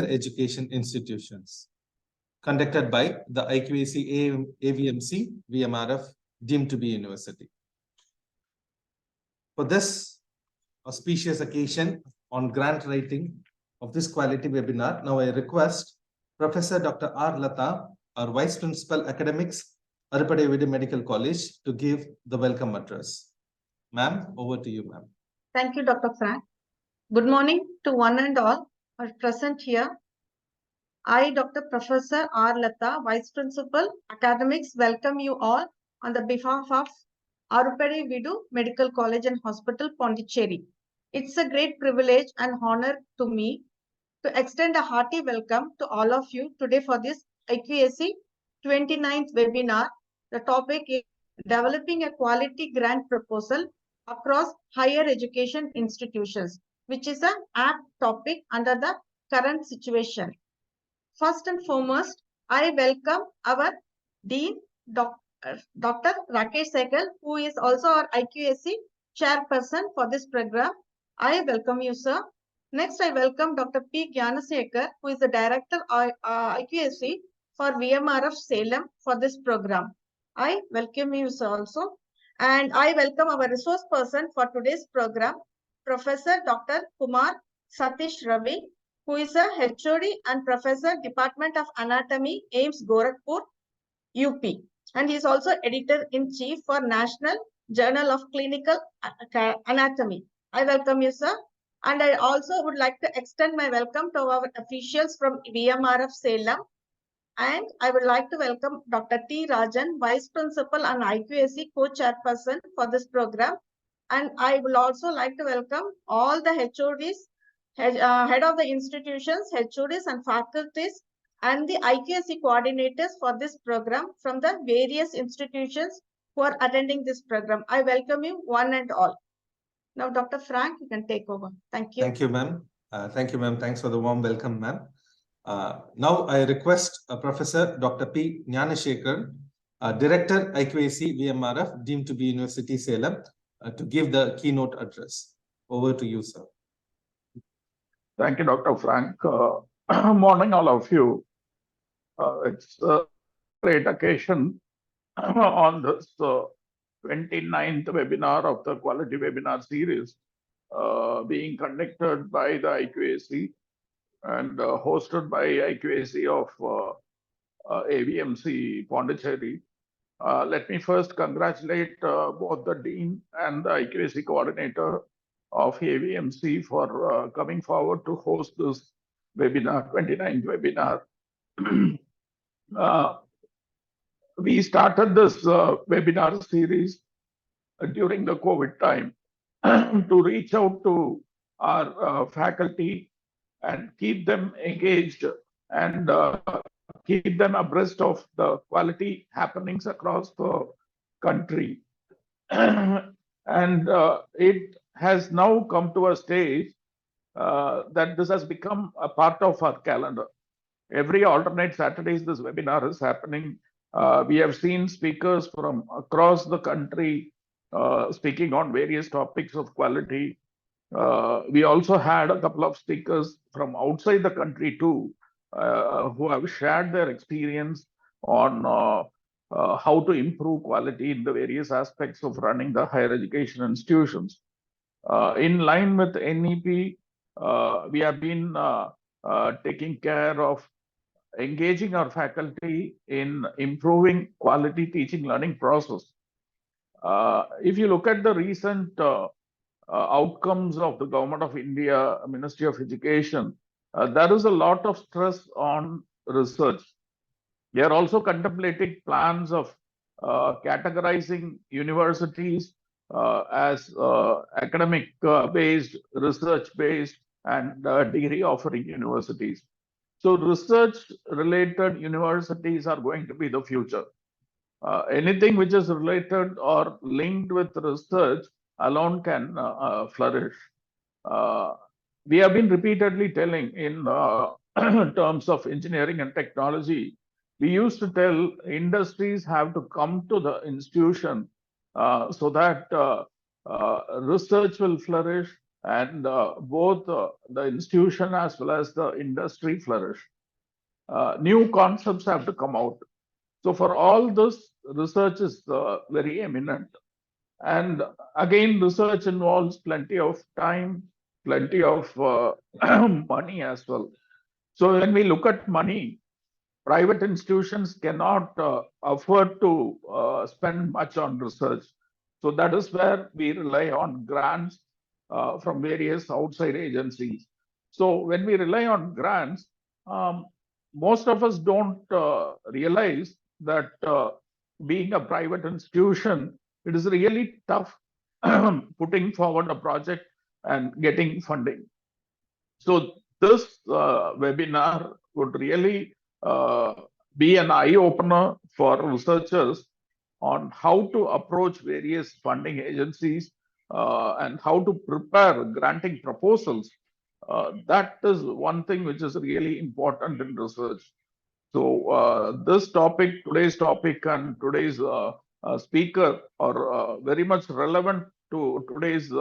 education institutions, conducted by the IQAC AVMC VMRF deemed to be university. For this auspicious occasion on grant writing of this quality webinar, now I request Professor Dr. R. Lata, our Vice Principal Academics, Arupade VD Medical College, to give the welcome address. Ma'am, over to you, ma'am. Thank you, Dr. Frank. Good morning to one and all are present here. I, Dr. Professor R. Lata, Vice Principal, Academics, welcome you all on the behalf of Arupade VD Medical College and Hospital, Pondicherry. It's a great privilege and honor to me to extend a hearty welcome to all of you today for this IQAC 29th webinar. The topic is Developing a Quality Grant Proposal Across Higher Education Institutions, which is an apt topic under the current situation. First and foremost, I welcome our Dean, Dr. Rakesh Sehgal, who is also our IQAC chairperson for this program. I welcome you, sir. Next, I welcome Dr. P. Gyanasekar, who is the Director of IQAC for VMRF Salem for this program. I welcome you, sir, also. And I welcome our resource person for today's program, Professor Dr. Kumar Satish Ravi, who is a HOD and Professor, Department of Anatomy, AIMS Gorakhpur, UP. And he is also Editor-in-Chief for National Journal of Clinical Anatomy. I welcome you, sir. And I also would like to extend my welcome to our officials from VMRF Salem. And I would like to welcome Dr. T. Rajan, Vice Principal and IQAC Co-Chairperson for this program. And I would also like to welcome all the HODs, head of the institutions, HODs and faculties, and the IQAC coordinators for this program from the various institutions who are attending this program. I welcome you one and all. Now, Dr. Frank, you can take over. Thank you. Thank you, ma'am. Thank you, ma'am. Thanks for the warm welcome, ma'am. Now, I request Professor Dr. P. Gyanasekar, Director, IQAC VMRF, deemed to be University Salem, to give the keynote address. Over to you, sir. Thank you, Dr. Frank. Morning, all of you. It's a great occasion on this 29th webinar of the Quality Webinar Series being conducted by the IQAC and hosted by IQAC of AVMC Pondicherry. Let me first congratulate both the Dean and the IQAC coordinator of AVMC for coming forward to host this webinar, 29th webinar. We started this webinar series during the COVID time to reach out to our faculty and keep them engaged and keep them abreast of the quality happenings across the country. And it has now come to a stage that this has become a part of our calendar. Every alternate Saturdays, this webinar is happening. We have seen speakers from across the country speaking on various topics of quality. We also had a couple of speakers from outside the country too, who have shared their experience on how to improve quality in the various aspects of running the higher education institutions. In line with NEP, we have been taking care of engaging our faculty in improving quality teaching learning process. If you look at the recent outcomes of the Government of India, Ministry of Education, there is a lot of stress on research. We are also contemplating plans of categorizing universities as academic-based, research-based, and degree-offering universities. So research-related universities are going to be the future. Anything which is related or linked with research alone can flourish. We have been repeatedly telling in terms of engineering and technology, we used to tell industries have to come to the institution so that research will flourish and both the institution as well as the industry flourish. New concepts have to come out. So for all this, research is very eminent. And again, research involves plenty of time, plenty of money as well. So when we look at money, private institutions cannot afford to spend much on research. So that is where we rely on grants from various outside agencies. So when we rely on grants, most of us don't realize that being a private institution, it is really tough putting forward a project and getting funding. So this webinar would really be an eye-opener for researchers on how to approach various funding agencies and how to prepare granting proposals. That is one thing which is really important in research. So this topic, today's topic and today's speaker are very much relevant to today's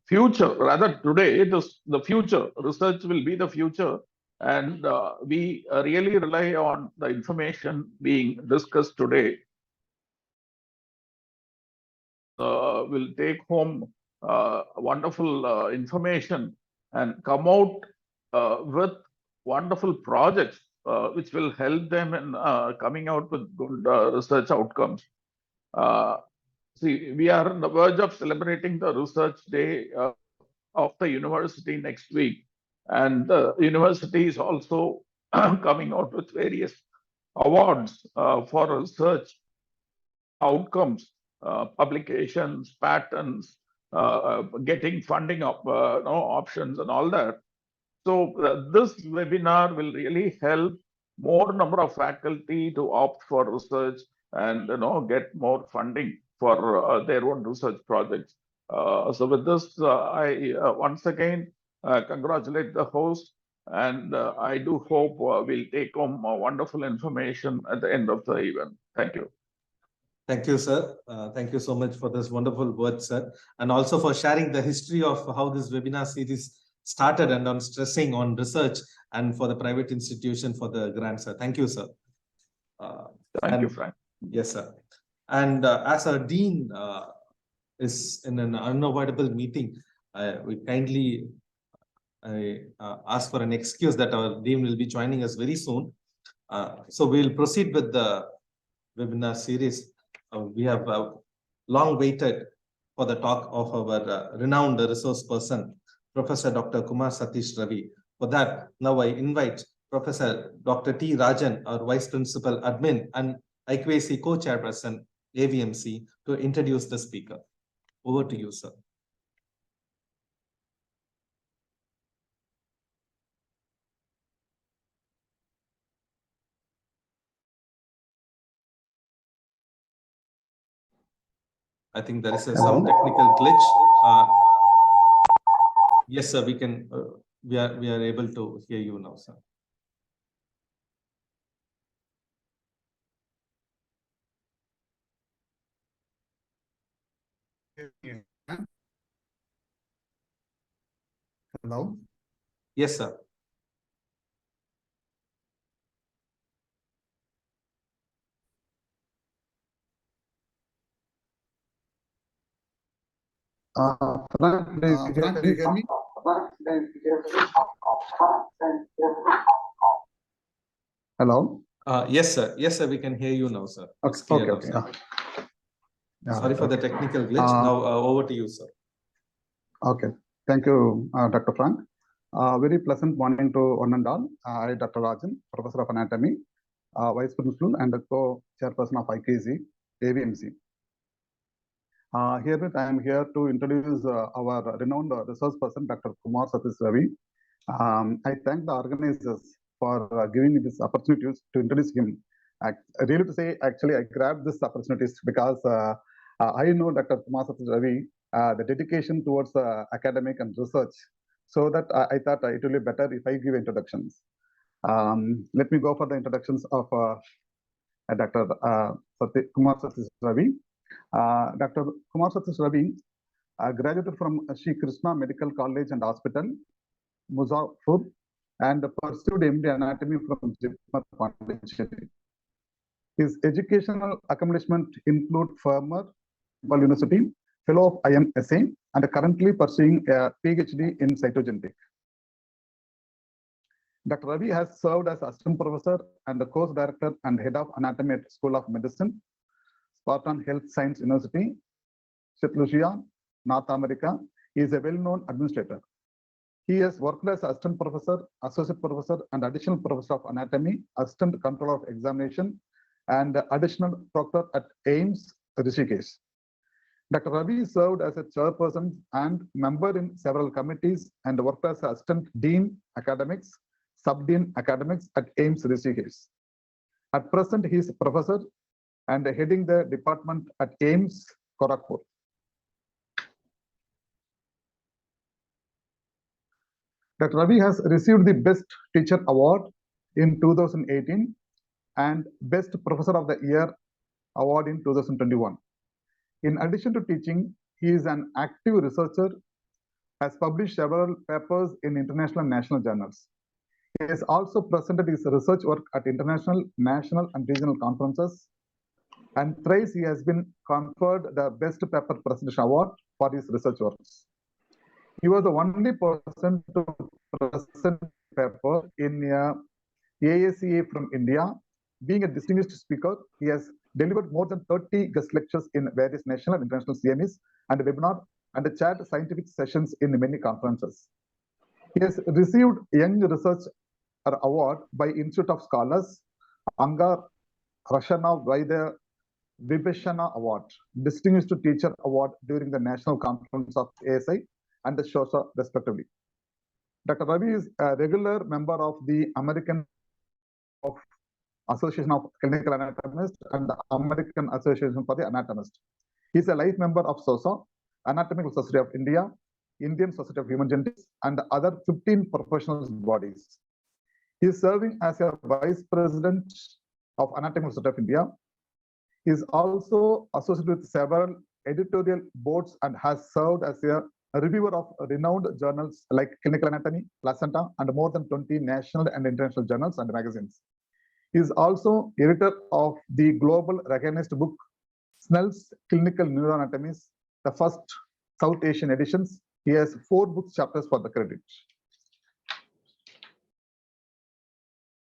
future. Rather, today it is the future. Research will be the future, and we really rely on the information being discussed today. Will take home wonderful information and come out with wonderful projects which will help them in coming out with good research outcomes. See, we are on the verge of celebrating the Research Day of the university next week. And the university is also coming out with various awards for research outcomes, publications, patents, getting funding options and all that. So this webinar will really help more number of faculty to opt for research and get more funding for their own research projects. So with this, I once again congratulate the host, and I do hope we'll take home wonderful information at the end of the event. Thank you. Thank you, sir. Thank you so much for this wonderful words, sir, and also for sharing the history of how this webinar series started and on stressing on research and for the private institution for the grant, sir. Thank you, sir. Thank you, Frank. Yes, sir. And as our dean is in an unavoidable meeting, we kindly ask for an excuse that our dean will be joining us very soon. So we'll proceed with the webinar series. We have long waited for the talk of our renowned resource person, Professor Dr. Kumar Satish Ravi. For that, now I invite Professor Dr. T. Rajan, our Vice Principal Admin and IQAC Co-Chairperson, AVMC, to introduce the speaker. Over to you, sir. I think there is some technical glitch. Yes, sir. We can. We are able to hear you now, sir. Hello. Yes, sir. Frank, do you hear me? Hello. Yes, sir. Yes, sir. We can hear you now, sir. Okay. Sorry for the technical glitch. Now over to you, sir. Okay. Thank you, Dr. Frank. Very pleasant morning to one and all. I, Dr. Rajan, Professor of Anatomy, Vice Principal and Co-Chairperson of IQAC, AVMC. Here I am here to introduce our renowned resource person, Dr. Kumar Satish Ravi. I thank the organizers for giving me this opportunity to introduce him. Really to say, actually, I grabbed this opportunities because I know Dr. Kumar Satish Ravi, the dedication towards academic and research. So that I thought it will be better if I give introductions. Let me go for the introductions of Dr. Kumar Satish Ravi. Dr. Kumar Sathis Ravi graduated from Sri Krishna Medical College and Hospital, Muzaffarpur, and pursued MD Anatomy from Jipmer Pondicherry. His educational accomplishment include former University Fellow of IMSA and currently pursuing a PhD in cytogenetics. Dr. Ravi has served as assistant professor and the course director and head of anatomy at School of Medicine, Spartan Health Science University, St. Lucia, North America. He is a well-known administrator. He has worked as assistant professor, associate professor, and additional professor of anatomy, assistant controller of examination, and additional proctor at AIIMS, Rishikesh. Dr. Ravi served as a chairperson and member in several committees and worked as assistant dean academics, sub-dean academics at AIIMS, Rishikesh. At present, he is a professor and heading the department at AIIMS, Gorakhpur. Dr. Ravi has received the Best Teacher Award in 2018 and Best Professor of the Year Award in 2021. In addition to teaching, he is an active researcher, has published several papers in international and national journals. He has also presented his research work at international, national, and regional conferences. And thrice he has been conferred the Best Paper Presentation Award for his research works. He was the only person to present paper in AACA from India. Being a distinguished speaker, he has delivered more than 30 guest lectures in various national and international CMEs and webinar and chaired scientific sessions in many conferences. He has received Young Research Award by Institute of Scholars, Anga Rashana by the Vibhashana Award, Distinguished Teacher Award during the National Conference of ASI and the SHOSA respectively. Dr. Ravi is a regular member of the American Association of Clinical Anatomists and the American Association for the Anatomist. He is a life member of SOSA, Anatomical Society of India, Indian Society of Human Genetics, and other 15 professional bodies. He is serving as a Vice President of Anatomical Society of India. He is also associated with several editorial boards and has served as a reviewer of renowned journals like Clinical Anatomy, Placenta, and more than 20 national and international journals and magazines. He is also editor of the global recognized book, Snell's Clinical Neuroanatomies, the first South Asian editions. He has 4 book chapters for the credit.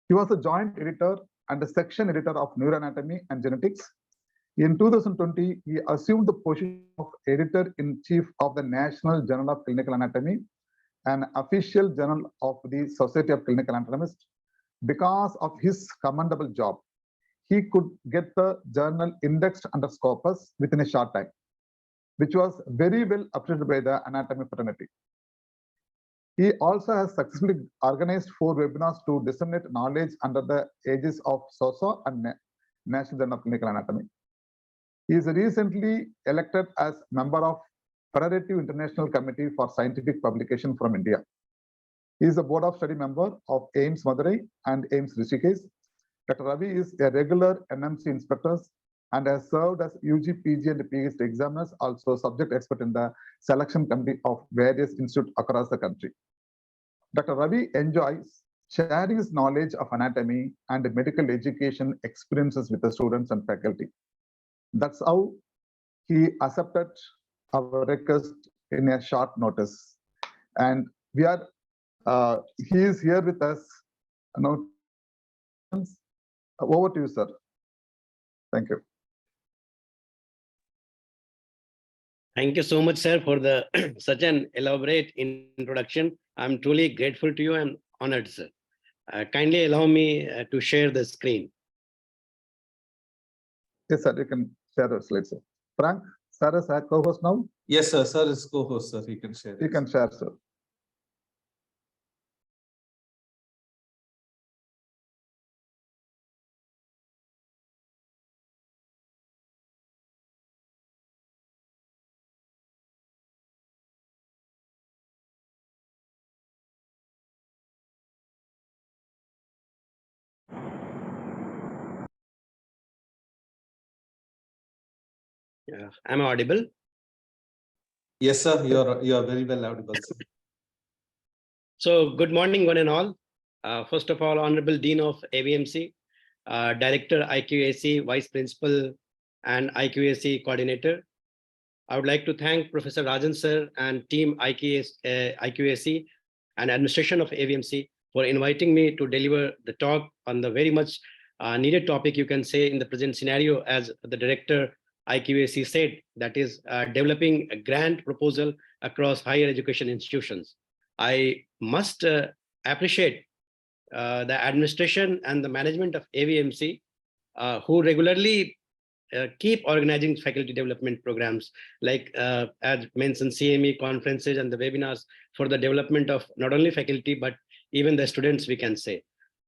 He was a joint editor and a section editor of Neuroanatomy and Genetics. In 2020, he assumed the position of editor-in-chief of the National Journal of Clinical Anatomy, an official journal of the Society of Clinical Anatomists. Because of his commendable job, he could get the journal indexed under Scopus within a short time, which was very well appreciated by the anatomy fraternity. He also has successfully organized 4 webinars to disseminate knowledge under the aegis of SOSA and National Journal of Clinical Anatomy. He is recently elected as member of Federative International Committee for Scientific Publication from India. He is a board of study member of AIIMS Madurai and AIIMS Rishikesh. Dr. Ravi is a regular NMC inspector and has served as UG, PG, and PhD examiners, also subject expert in the selection committee of various institutes across the country. Dr. Ravi enjoys sharing his knowledge of anatomy and medical education experiences with the students and faculty. That's how he accepted our request in a short notice. And we are he is here with us. Now, over to you, sir. Thank you. Thank you so much, sir, for the such an elaborate introduction. I'm truly grateful to you and honored, sir. Kindly allow me to share the screen. Yes, sir. You can share the slides, sir. Frank, sir is our co-host now. Yes, sir. Sir is co-host, sir. He can share. You can share, sir. Am I audible? Yes, sir. You are very well audible, sir. So good morning, one and all. First of all, Honorable Dean of AVMC, Director IQAC, Vice Principal and IQAC Coordinator. I would like to thank Professor Rajan sir and team IQAC and administration of AVMC for inviting me to deliver the talk on the very much needed topic, you can say, in the present scenario, as the Director IQAC said, that is developing a grant proposal across higher education institutions. I must appreciate the administration and the management of AVMC, who regularly keep organizing faculty development programs, like as mentioned, CME conferences and the webinars for the development of not only faculty, but even the students, we can say.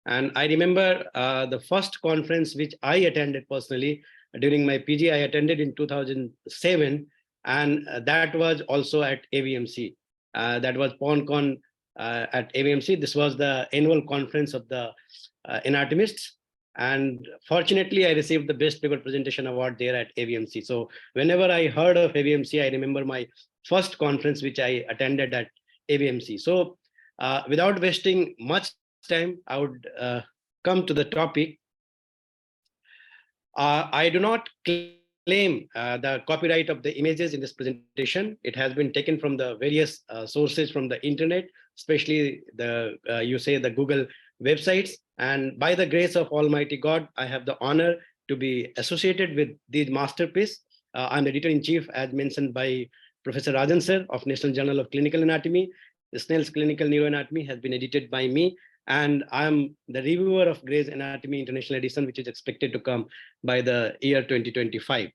And I remember the first conference which I attended personally during my PG, I attended in 2007, and that was also at AVMC. That was PonCon at AVMC. This was the annual conference of the anatomists. And fortunately, I received the best paper presentation award there at AVMC. So whenever I heard of AVMC, I remember my first conference which I attended at AVMC. So without wasting much time, I would come to the topic. I do not claim the copyright of the images in this presentation. It has been taken from the various sources from the internet, especially the you say the Google websites. And by the grace of Almighty God, I have the honor to be associated with these masterpiece. I'm editor-in-chief, as mentioned by Professor Rajan sir of National Journal of Clinical Anatomy. The Snell's Clinical Neuroanatomy has been edited by me, and I'm the reviewer of Gray's Anatomy International Edition, which is expected to come by the year 2025.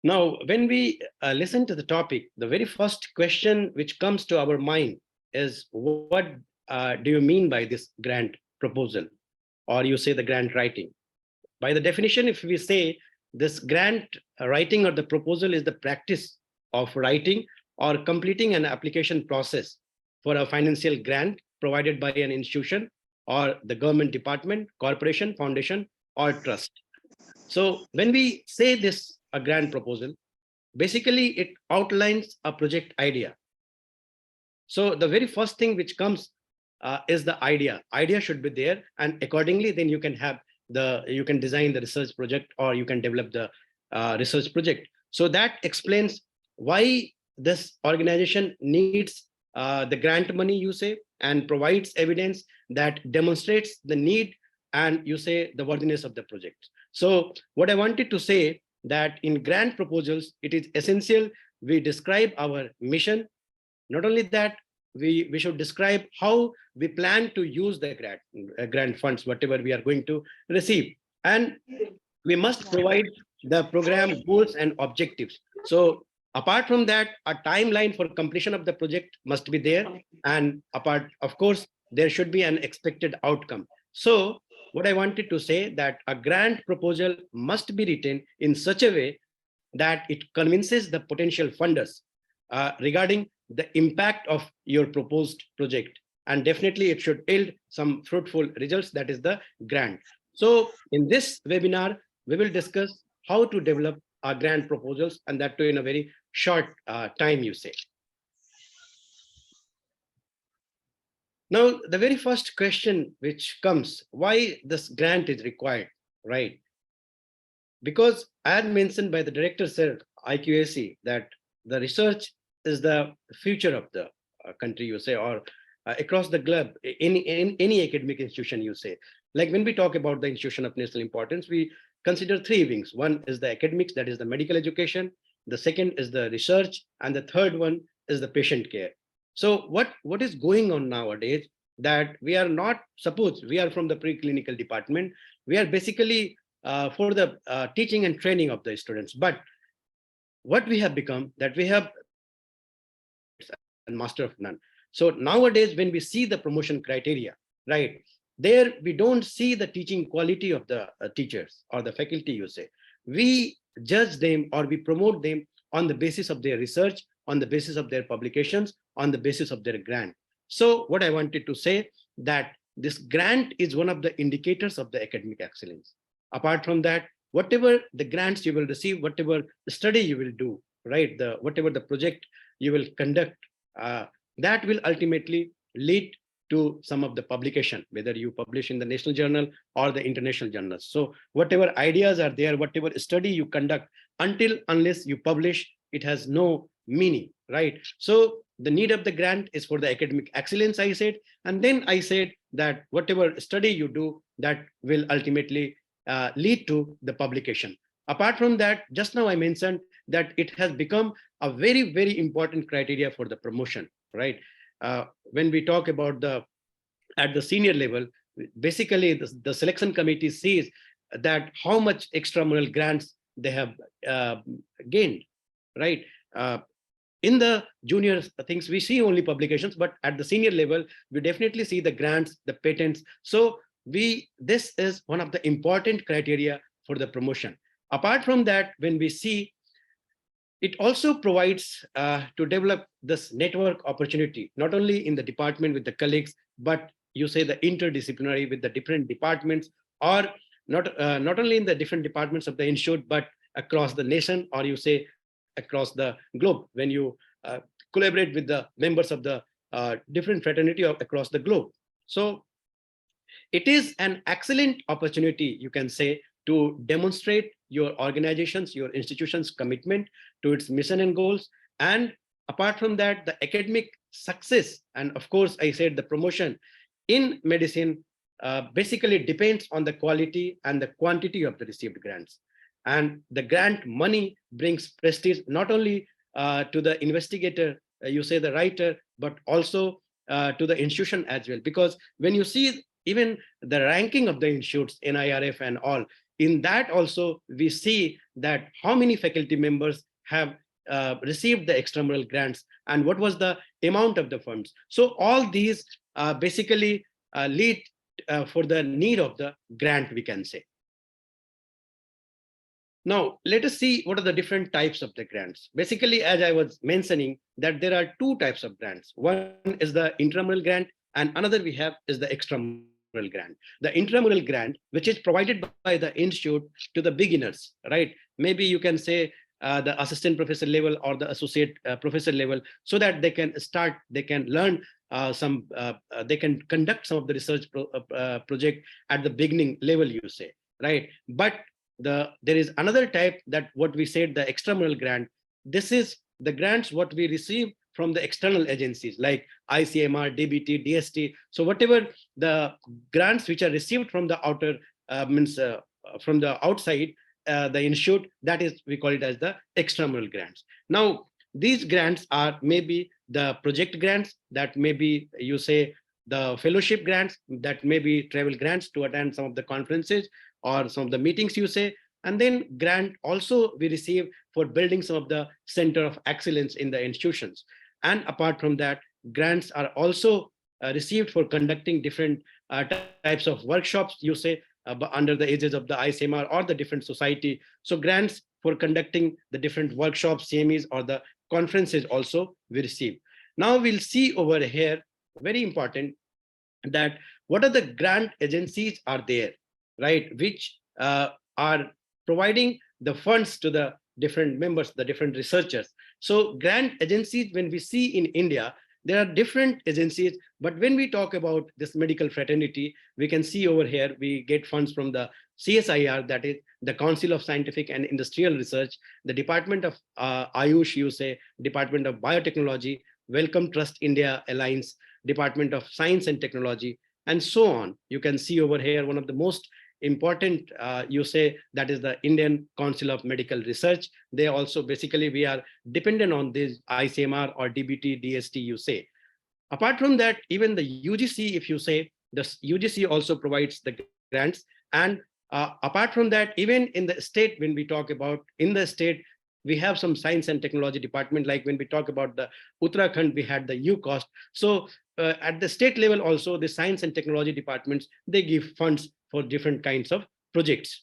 Now, when we listen to the topic, the very first question which comes to our mind is, what do you mean by this grant proposal? Or you say the grant writing. By the definition, if we say this grant writing or the proposal is the practice of writing or completing an application process for a financial grant provided by an institution or the government department, corporation, foundation, or trust. So when we say this, a grant proposal, basically it outlines a project idea. So the very first thing which comes is the idea. Idea should be there, and accordingly, then you can have you can design the research project, or you can develop the research project. So that explains why this organization needs the grant money, you say, and provides evidence that demonstrates the need and, you say, the worthiness of the project. So what I wanted to say, that in grant proposals, it is essential we describe our mission. Not only that, we should describe how we plan to use the grant funds, whatever we are going to receive. And we must provide the program goals and objectives. So apart from that, a timeline for completion of the project must be there. And apart, of course, there should be an expected outcome. So what I wanted to say, that a grant proposal must be written in such a way that it convinces the potential funders regarding the impact of your proposed project. And definitely it should yield some fruitful results, that is the grant. So in this webinar, we will discuss how to develop our grant proposals, and that too in a very short time, you say. Now, the very first question which comes, why this grant is required, right? Because as mentioned by the director, sir, IQAC, that the research is the future of the country, you say, or across the globe, in any academic institution, you say. Like when we talk about the institution of national importance, we consider three wings. One is the academics, that is the medical education. The second is the research, and the third one is the patient care. So what is going on nowadays, that we are not, suppose we are from the preclinical department, we are basically for the teaching and training of the students. But what we have become, that we have and master of none. So nowadays, when we see the promotion criteria, right, there we don't see the teaching quality of the teachers or the faculty, you say. We judge them or we promote them on the basis of their research, on the basis of their publications, on the basis of their grant. So what I wanted to say, that this grant is one of the indicators of the academic excellence. Apart from that, whatever the grants you will receive, whatever study you will do, right? Whatever the project you will conduct, that will ultimately lead to some of the publication, whether you publish in the national journal or the international journals. So whatever ideas are there, whatever study you conduct, unless you publish, it has no meaning, right? So the need of the grant is for the academic excellence, I said, and then I said that whatever study you do, that will ultimately lead to the publication. Apart from that, just now I mentioned that it has become a very, very important criteria for the promotion, right? When we talk about at the senior level, basically the selection committee sees that how much extramural grants they have gained, right? In the junior things, we see only publications, but at the senior level, we definitely see the grants, the patents. So this is one of the important criteria for the promotion. Apart from that, when we see, it also provides to develop this network opportunity, not only in the department with the colleagues, but you say the interdisciplinary with the different departments, or not only in the different departments of the institute, but across the nation, or you say across the globe, when you collaborate with the members of the different fraternity across the globe. So it is an excellent opportunity, you can say, to demonstrate your organization's, your institution's commitment to its mission and goals. And apart from that, the academic success, and of course, I said the promotion in medicine basically depends on the quality and the quantity of the received grants. And the grant money brings prestige not only to the investigator, you say the writer, but also to the institution as well. Because when you see even the ranking of the institutes, NIRF and all, in that also we see that how many faculty members have received the extramural grants and what was the amount of the funds. So all these basically lead for the need of the grant, we can say. Now, let us see what are the different types of the grants. Basically, as I was mentioning, that there are two types of grants. One is the intramural grant, and another we have is the extramural grant. The intramural grant, which is provided by the institute to the beginners, right? Maybe you can say the assistant professor level or the associate professor level, so that they can start, they can learn they can conduct some of the research project at the beginning level, you say, right? But there is another type, that what we said, the extramural grant. This is the grants what we receive from the external agencies like ICMR, DBT, DST. So whatever the grants which are received from the outer from the outside the institute, that is, we call it as the extramural grants. Now these grants are maybe the project grants, that may be, you say, the fellowship grants, that may be travel grants to attend some of the conferences or some of the meetings, you say. And then grant also we receive for building some of the center of excellence in the institutions. And apart from that, grants are also received for conducting different types of workshops, you say, under the aegis of the ICMR or the different society. So grants for conducting the different workshops, CMEs, or the conferences also we receive. Now we'll see over here, very important, that what are the grant agencies are there, right, which are providing the funds to the different members, the different researchers. So grant agencies, when we see in India, there are different agencies, but when we talk about this medical fraternity, we can see over here, we get funds from the CSIR, that is the Council of Scientific and Industrial Research, the Department of Ayush, you say, Department of Biotechnology, Wellcome Trust India Alliance, Department of Science and Technology, and so on. You can see over here, one of the most important, you say, that is the Indian Council of Medical Research. They also, basically, we are dependent on this ICMR or DBT, DST, you say. Apart from that, even the UGC, if you say, the UGC also provides the grants. And apart from that, even in the state, when we talk about in the state, we have some science and technology department, like when we talk about the Uttarakhand, we had the UCOST. So at the state level also, the science and technology departments, they give funds for different kinds of projects.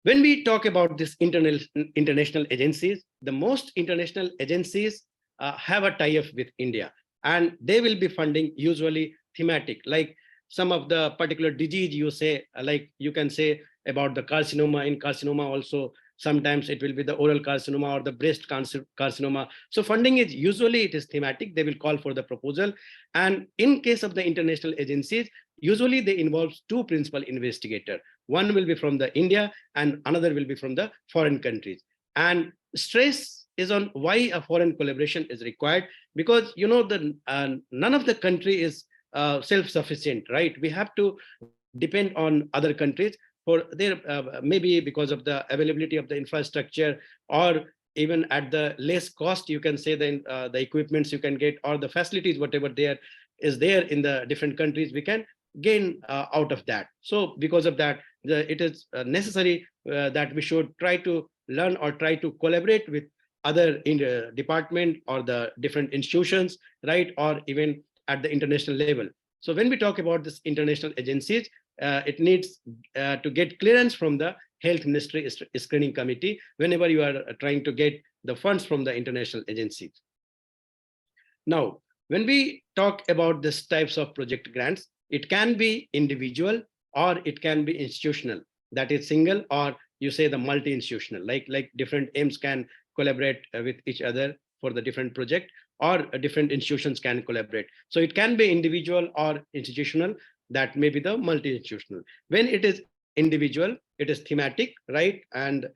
When we talk about this international agencies, the most international agencies have a tie-up with India, and they will be funding usually thematic, like some of the particular disease, you say, like you can say about the carcinoma. In carcinoma also, sometimes it will be the oral carcinoma or the breast carcinoma. So funding is usually it is thematic. They will call for the proposal. And in case of the international agencies, usually they involve two principal investigators. One will be from the India and another will be from the foreign countries. And stress is on why a foreign collaboration is required, because you know the none of the country is self-sufficient, right? We have to depend on other countries for their maybe because of the availability of the infrastructure, or even at the less cost, you can say the equipments you can get, or the facilities, whatever there is there in the different countries, we can gain out of that. So because of that, it is necessary that we should try to learn or try to collaborate with other in the department or the different institutions, right? Or even at the international level. So when we talk about this international agencies, it needs to get clearance from the Health Ministry Screening Committee whenever you are trying to get the funds from the international agencies. Now, when we talk about this types of project grants, it can be individual or it can be institutional, that is single, or you say the multi-institutional, like different aims can collaborate with each other for the different project, or different institutions can collaborate. So it can be individual or institutional, that may be the multi-institutional. When it is individual, it is thematic, right? And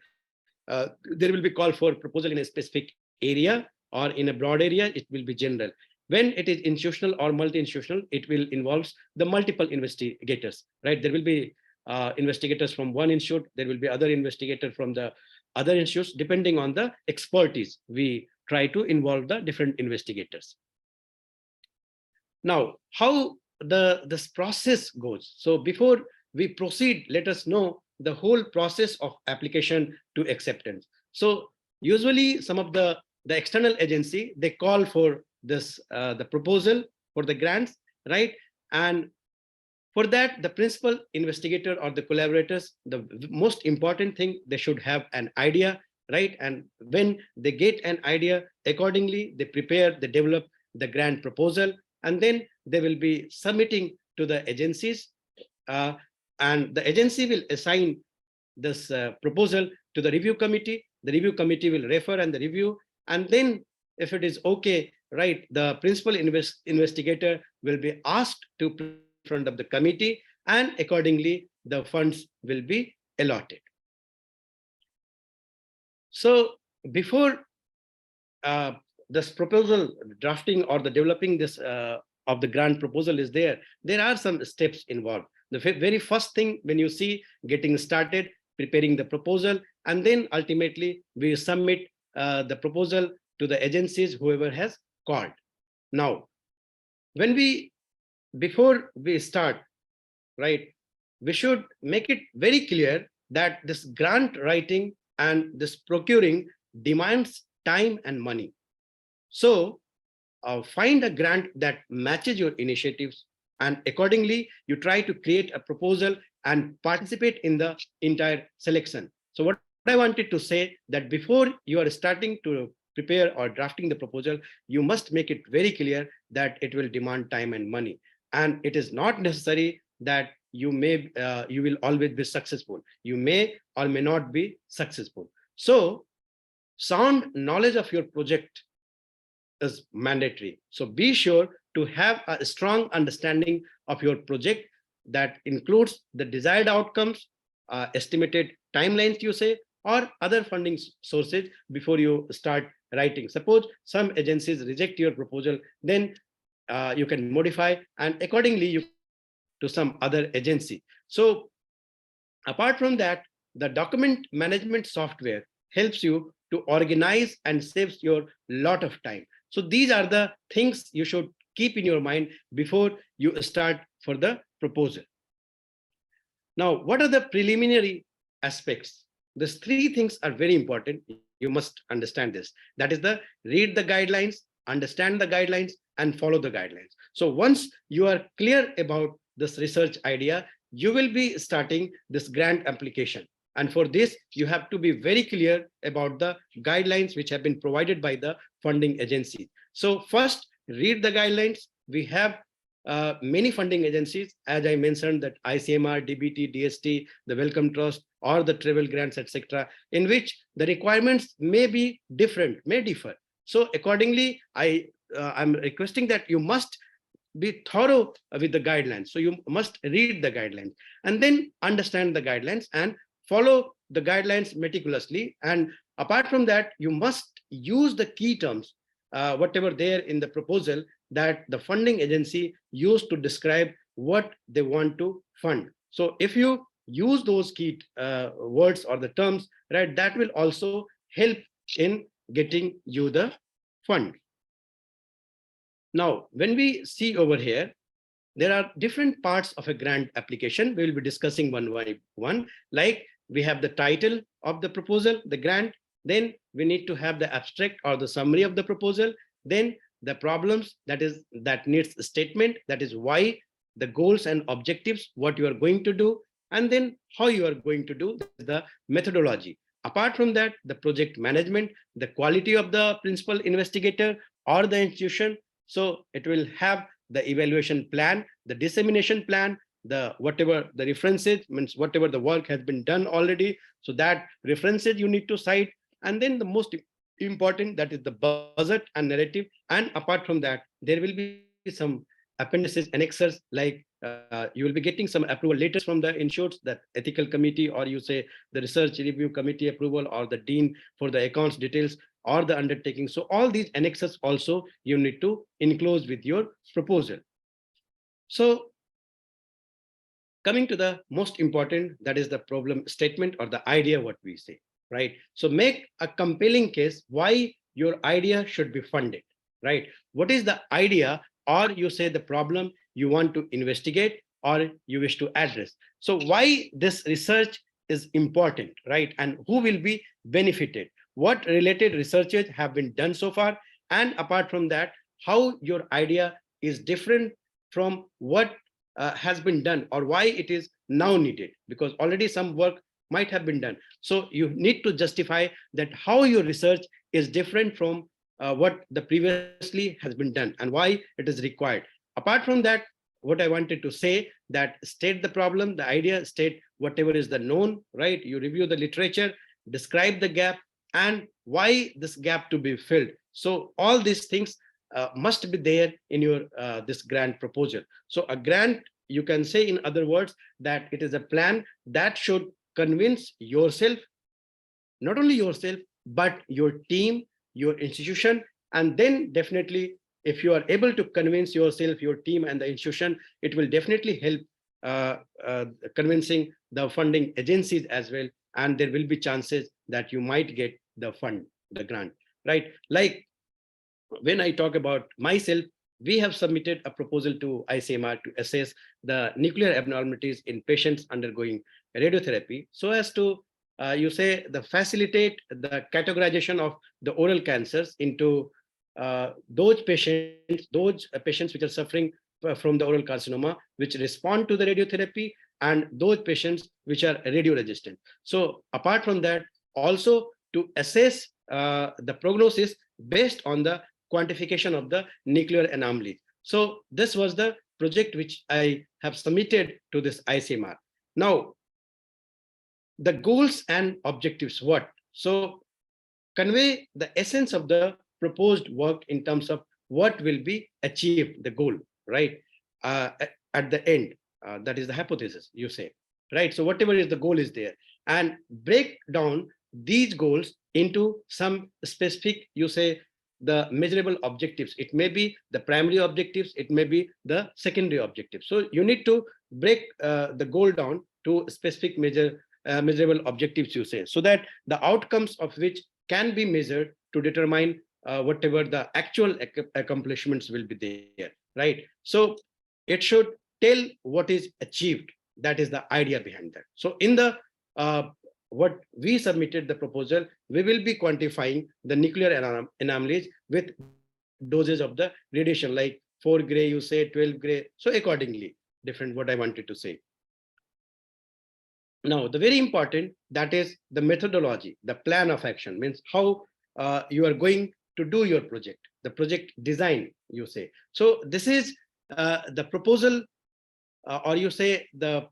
there will be call for proposal in a specific area, or in a broad area, it will be general. When it is institutional or multi-institutional, it will involve the multiple investigators, right? There will be investigators from one institute, there will be other investigators from the other institutes, depending on the expertise. We try to involve the different investigators. Now, how this process goes. So before we proceed, let us know the whole process of application to acceptance. So usually some of the external agency, they call for this the proposal for the grants, right? And for that, the principal investigator or the collaborators, the most important thing, they should have an idea, right? And when they get an idea, accordingly, they prepare, they develop the grant proposal, and then they will be submitting to the agencies, and the agency will assign this proposal to the review committee. The review committee will refer and the review, and then if it is okay, right, the principal investigator will be asked to front of the committee, and accordingly the funds will be allotted. So before this proposal drafting or the developing this of the grant proposal is there are some steps involved. The very first thing, when you see getting started, preparing the proposal, and then ultimately we submit the proposal to the agencies, whoever has called. Now, before we start, right, we should make it very clear that this grant writing and this procuring demands time and money. So find a grant that matches your initiatives, and accordingly you try to create a proposal and participate in the entire selection. So what I wanted to say, that before you are starting to prepare or drafting the proposal, you must make it very clear that it will demand time and money. And it is not necessary that you will always be successful. You may or may not be successful. So sound knowledge of your project is mandatory. So be sure to have a strong understanding of your project that includes the desired outcomes, estimated timelines, you say, or other funding sources before you start writing. Suppose some agencies reject your proposal, then you can modify, and accordingly you to some other agency. So apart from that, the document management software helps you to organize and saves your lot of time. So these are the things you should keep in your mind before you start for the proposal. Now, what are the preliminary aspects? These three things are very important. You must understand this. That is the read the guidelines, understand the guidelines, and follow the guidelines. So once you are clear about this research idea, you will be starting this grant application. And for this, you have to be very clear about the guidelines which have been provided by the funding agency. So first, read the guidelines. We have many funding agencies, as I mentioned, that ICMR, DBT, DST, the Wellcome Trust, or the travel grants, etc., in which the requirements may be different, may differ. So accordingly, I'm requesting that you must be thorough with the guidelines. So you must read the guidelines and then understand the guidelines and follow the guidelines meticulously. And apart from that, you must use the key terms, whatever there in the proposal that the funding agency used to describe what they want to fund. So if you use those key words or the terms, right, that will also help in getting you the fund. Now, when we see over here, there are different parts of a grant application. We will be discussing one by one. Like we have the title of the proposal, the grant. Then we need to have the abstract or the summary of the proposal. Then the problems that needs a statement, that is why, the goals and objectives, what you are going to do, and then how you are going to do the methodology. Apart from that, the project management, the quality of the principal investigator or the institution. So it will have the evaluation plan, the dissemination plan, the whatever the references, means whatever the work has been done already. So that references you need to cite. And then the most important, that is the budget and narrative. And apart from that, there will be some appendices, annexes, like you will be getting some approval letters from the insureds, that ethical committee, or you say the research review committee approval, or the dean for the accounts details, or the undertaking. So all these annexes also you need to enclose with your proposal. So coming to the most important, that is the problem statement or the idea, what we say, right? So make a compelling case why your idea should be funded, right? What is the idea, or you say the problem you want to investigate or you wish to address? So why this research is important, right? And who will be benefited? What related researches have been done so far? And apart from that, how your idea is different from what has been done, or why it is now needed, because already some work might have been done. So you need to justify that how your research is different from what the previously has been done and why it is required. Apart from that, what I wanted to say, that state the problem, the idea, state whatever is the known, right? You review the literature, describe the gap, and why this gap to be filled. So all these things must be there in your this grant proposal. So a grant, you can say in other words, that it is a plan that should convince yourself, not only yourself, but your team, your institution, and then definitely if you are able to convince yourself, your team, and the institution, it will definitely help convincing the funding agencies as well, and there will be chances that you might get the fund, the grant, right? Like when I talk about myself, we have submitted a proposal to ICMR to assess the nuclear abnormalities in patients undergoing radiotherapy, so as to you say the facilitate the categorization of the oral cancers into those patients which are suffering from the oral carcinoma, which respond to the radiotherapy, and those patients which are radio resistant. So apart from that, also to assess the prognosis based on the quantification of the nuclear anomalies. So this was the project which I have submitted to this ICMR. Now, the goals and objectives, what? So convey the essence of the proposed work in terms of what will be achieved, the goal, right? At the end, that is the hypothesis, you say, right? So whatever is the goal is there, and break down these goals into some specific, you say, the measurable objectives. It may be the primary objectives, it may be the secondary objectives. So you need to break the goal down to specific measurable objectives, you say, so that the outcomes of which can be measured to determine whatever the actual accomplishments will be there, right? So it should tell what is achieved. That is the idea behind that. So in the what we submitted the proposal, we will be quantifying the nuclear anomalies with doses of the radiation, like 4 gray, you say 12 gray. So accordingly, different what I wanted to say. Now, the very important, that is the methodology, the plan of action, means how you are going to do your project, the project design, you say. So this is the proposal or you say the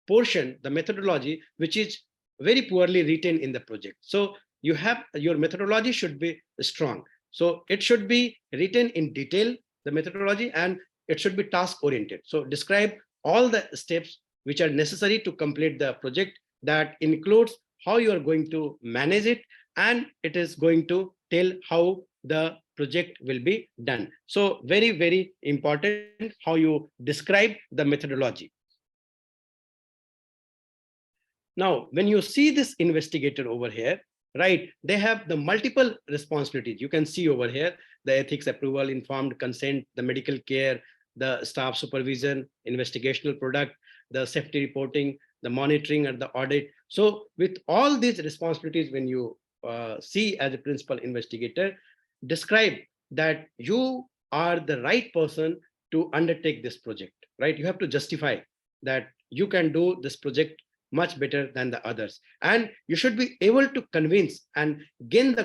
portion, the methodology, which is very poorly written in the project. So you have your methodology should be strong. So it should be written in detail, the methodology, and it should be task oriented. So describe all the steps which are necessary to complete the project. That includes how you are going to manage it, and it is going to tell how the project will be done. So very, very important how you describe the methodology. Now, when you see this investigator over here, right, they have the multiple responsibilities. You can see over here, the ethics, approval, informed consent, the medical care, the staff supervision, investigational product, the safety reporting, the monitoring and the audit. So with all these responsibilities, when you see as a principal investigator, describe that you are the right person to undertake this project, right? You have to justify that you can do this project much better than the others. And you should be able to convince and gain the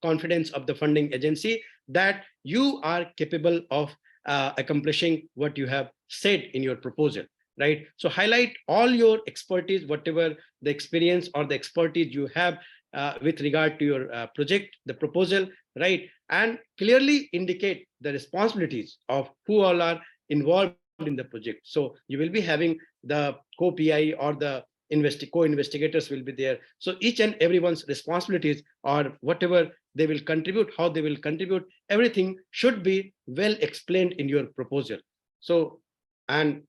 confidence of the funding agency that you are capable of accomplishing what you have said in your proposal, right? So highlight all your expertise, whatever the experience or the expertise you have with regard to your project, the proposal, right? And clearly indicate the responsibilities of who all are involved in the project. So you will be having the co-PI or the co-investigators will be there. So each and everyone's responsibilities or whatever they will contribute, how they will contribute, everything should be well explained in your proposal. So, and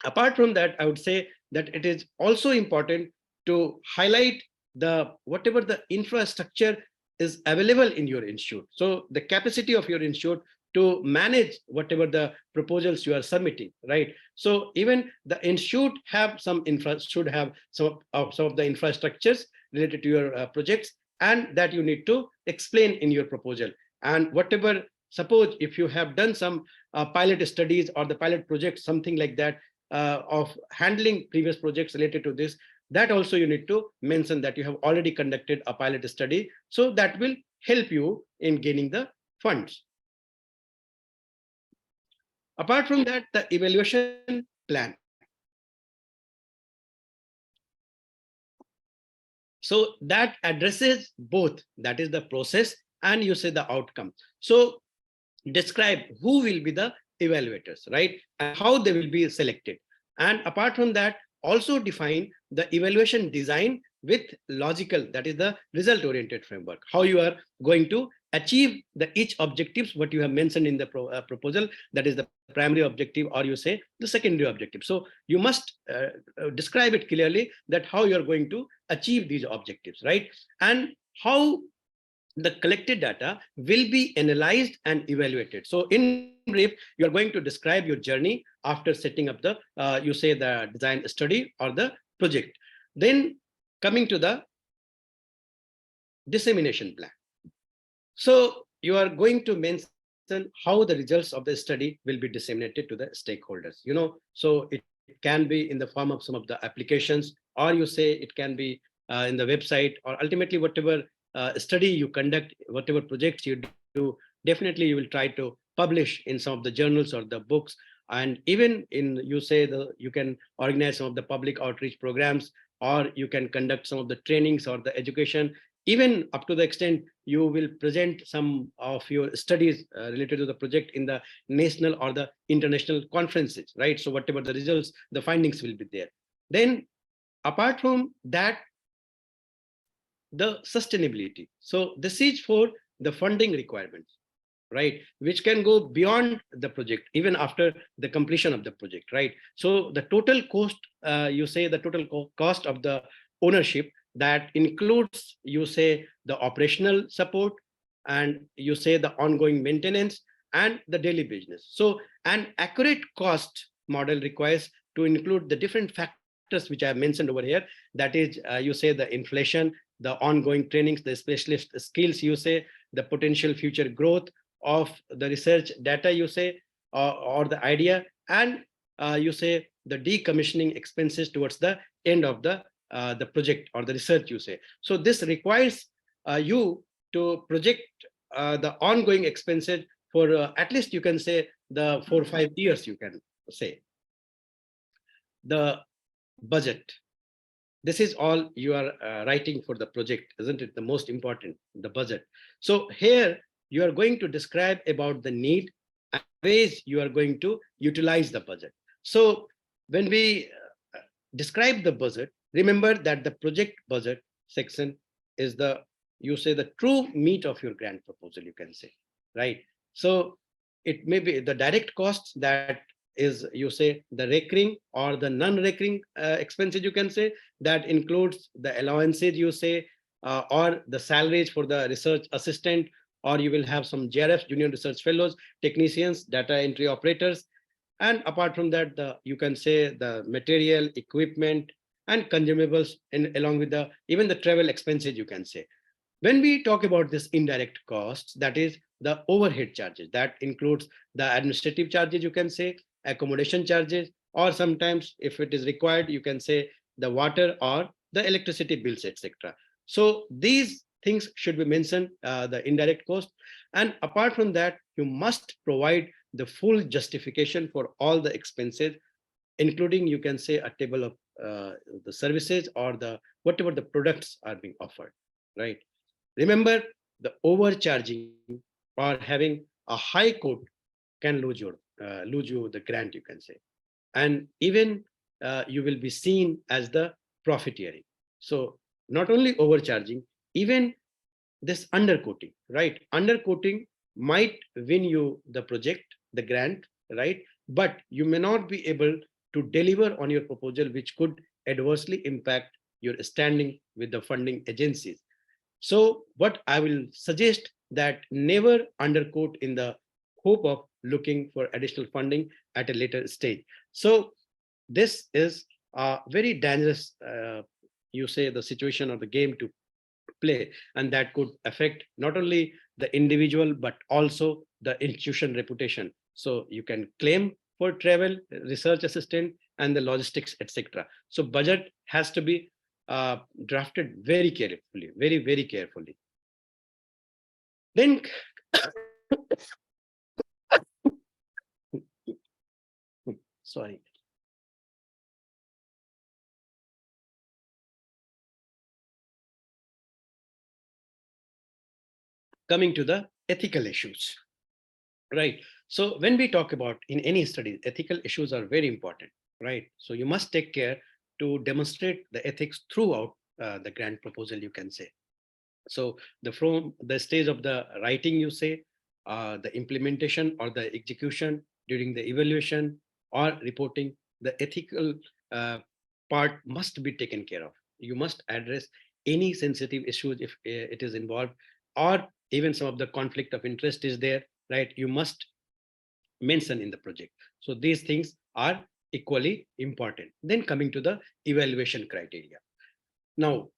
apart from that, I would say that it is also important to highlight the whatever the infrastructure is available in your institute. So the capacity of your institute to manage whatever the proposals you are submitting, right? So even the institute have should have some of the infrastructures related to your projects, and that you need to explain in your proposal. And whatever, suppose if you have done some pilot studies or the pilot project, something like that, of handling previous projects related to this, that also you need to mention that you have already conducted a pilot study. So that will help you in gaining the funds. Apart from that, the evaluation plan. So that addresses both, that is the process and you say the outcome. So describe who will be the evaluators, right? And how they will be selected. And apart from that, also define the evaluation design with logical, that is the result oriented framework, how you are going to achieve the each objectives, what you have mentioned in the proposal, that is the primary objective, or you say the secondary objective. So you must describe it clearly that how you are going to achieve these objectives, right? And how the collected data will be analyzed and evaluated. So in brief, you are going to describe your journey after setting up the, you say the design study or the project. Then coming to the dissemination plan. So you are going to mention how the results of the study will be disseminated to the stakeholders, you know, so it can be in the form of some of the applications, or you say it can be in the website, or ultimately whatever study you conduct, whatever projects you do, definitely you will try to publish in some of the journals or the books. And even in, you say you can organize some of the public outreach programs, or you can conduct some of the trainings or the education, even up to the extent you will present some of your studies related to the project in the national or the international conferences, right? So whatever the results, the findings will be there. Then apart from that, the sustainability. So this is for the funding requirements, right? Which can go beyond the project, even after the completion of the project, right? So the total cost, you say the total cost of the ownership, that includes, you say, the operational support, and you say the ongoing maintenance and the daily business. So an accurate cost model requires to include the different factors which I have mentioned over here. That is, you say the inflation, the ongoing trainings, the specialist skills, you say, the potential future growth of the research data, you say, or the idea, and you say the decommissioning expenses towards the end of the project or the research, you say. So this requires you to project the ongoing expenses for at least you can say the 4 or 5 years, you can say. The budget. This is all you are writing for the project, isn't it? The most important, the budget. So here you are going to describe about the need and ways you are going to utilize the budget. So when we describe the budget, remember that the project budget section is the, you say, the true meat of your grant proposal, you can say, right? So it may be the direct costs, that is, you say, the recurring or the non-recurring expenses, you can say, that includes the allowances, you say, or the salaries for the research assistant, or you will have some JRFs, junior research fellows, technicians, data entry operators. And apart from that, you can say the material, equipment, and consumables, and along with the even the travel expenses, you can say. When we talk about this indirect costs, that is the overhead charges, that includes the administrative charges, you can say, accommodation charges, or sometimes if it is required, you can say the water or the electricity bills, etc. So these things should be mentioned, the indirect cost. And apart from that, you must provide the full justification for all the expenses, including, you can say, a table of the services or the whatever the products are being offered, right? Remember, the overcharging or having a high quote can lose you the grant, you can say, and even you will be seen as the profiteering. So not only overcharging, even this underquoting, right? Underquoting might win you the project, the grant, right? But you may not be able to deliver on your proposal, which could adversely impact your standing with the funding agencies. So what I will suggest, that never underquote in the hope of looking for additional funding at a later stage. So this is a very dangerous, you say, the situation or the game to play, and that could affect not only the individual but also the institution reputation. So you can claim for travel, research assistant, and the logistics, etc. So budget has to be drafted very carefully, very carefully. Then sorry. Coming to the ethical issues, right? So when we talk about in any study, ethical issues are very important, right? So you must take care to demonstrate the ethics throughout the grant proposal, you can say. So from the stage of the writing, you say, the implementation or the execution, during the evaluation or reporting, the ethical part must be taken care of. You must address any sensitive issues if it is involved, or even some of the conflict of interest is there, right? You must mention in the project. So these things are equally important. Then coming to the evaluation criteria. Now,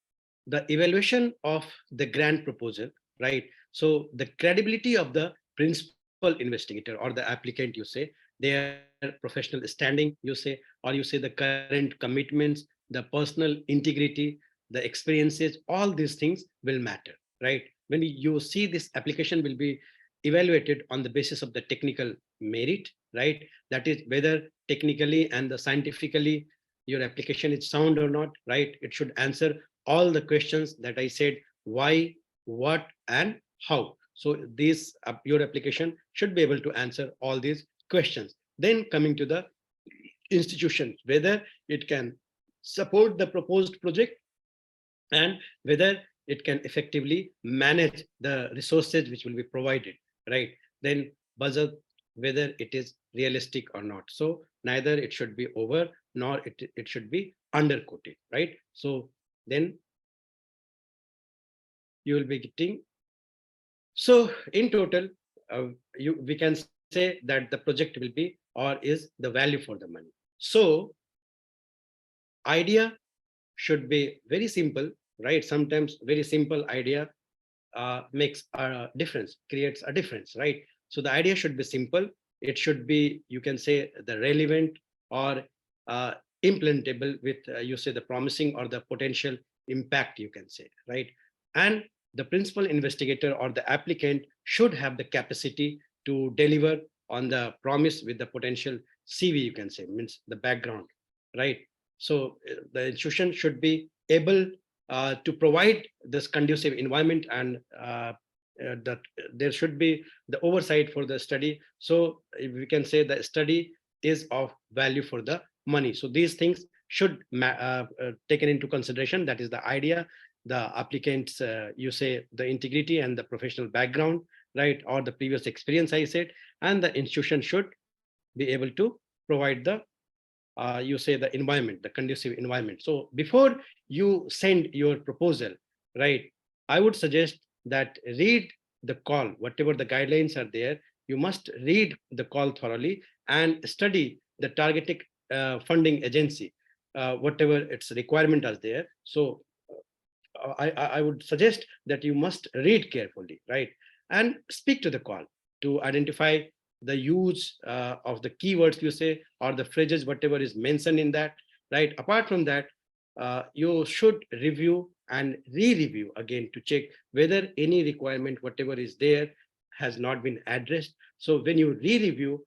the evaluation of the grant proposal, right? So the credibility of the principal investigator or the applicant, you say, their professional standing, you say, or you say the current commitments, the personal integrity, the experiences, all these things will matter, right? When you see this application will be evaluated on the basis of the technical merit, right? That is whether technically and the scientifically your application is sound or not, right? It should answer all the questions that I said, why, what, and how. So this your application should be able to answer all these questions. Then coming to the institution, whether it can support the proposed project and whether it can effectively manage the resources which will be provided, right? Then budget, whether it is realistic or not. So neither it should be over nor it should be underquoted, right? So then you will be getting. So in total, we can say that the project will be or is the value for the money. So idea should be very simple, right? Sometimes very simple idea makes a difference, creates a difference, right? So the idea should be simple. It should be, you can say, the relevant or implementable with, you say, the promising or the potential impact, you can say, right? And the principal investigator or the applicant should have the capacity to deliver on the promise with the potential CV, you can say, means the background, right? So the institution should be able to provide this conducive environment, and that there should be the oversight for the study. So we can say the study is of value for the money. So these things should taken into consideration. That is the idea. The applicants, you say the integrity and the professional background, right, or the previous experience, I said, and the institution should be able to provide the you say the environment, the conducive environment. So before you send your proposal, right, I would suggest that read the call, whatever the guidelines are there, you must read the call thoroughly and study the targeted funding agency, whatever its requirement is there. So I would suggest that you must read carefully, right, and speak to the call to identify the use of the keywords, you say, or the phrases, whatever is mentioned in that, right. Apart from that, you should review and re-review again to check whether any requirement, whatever is there, has not been addressed. So when you re-review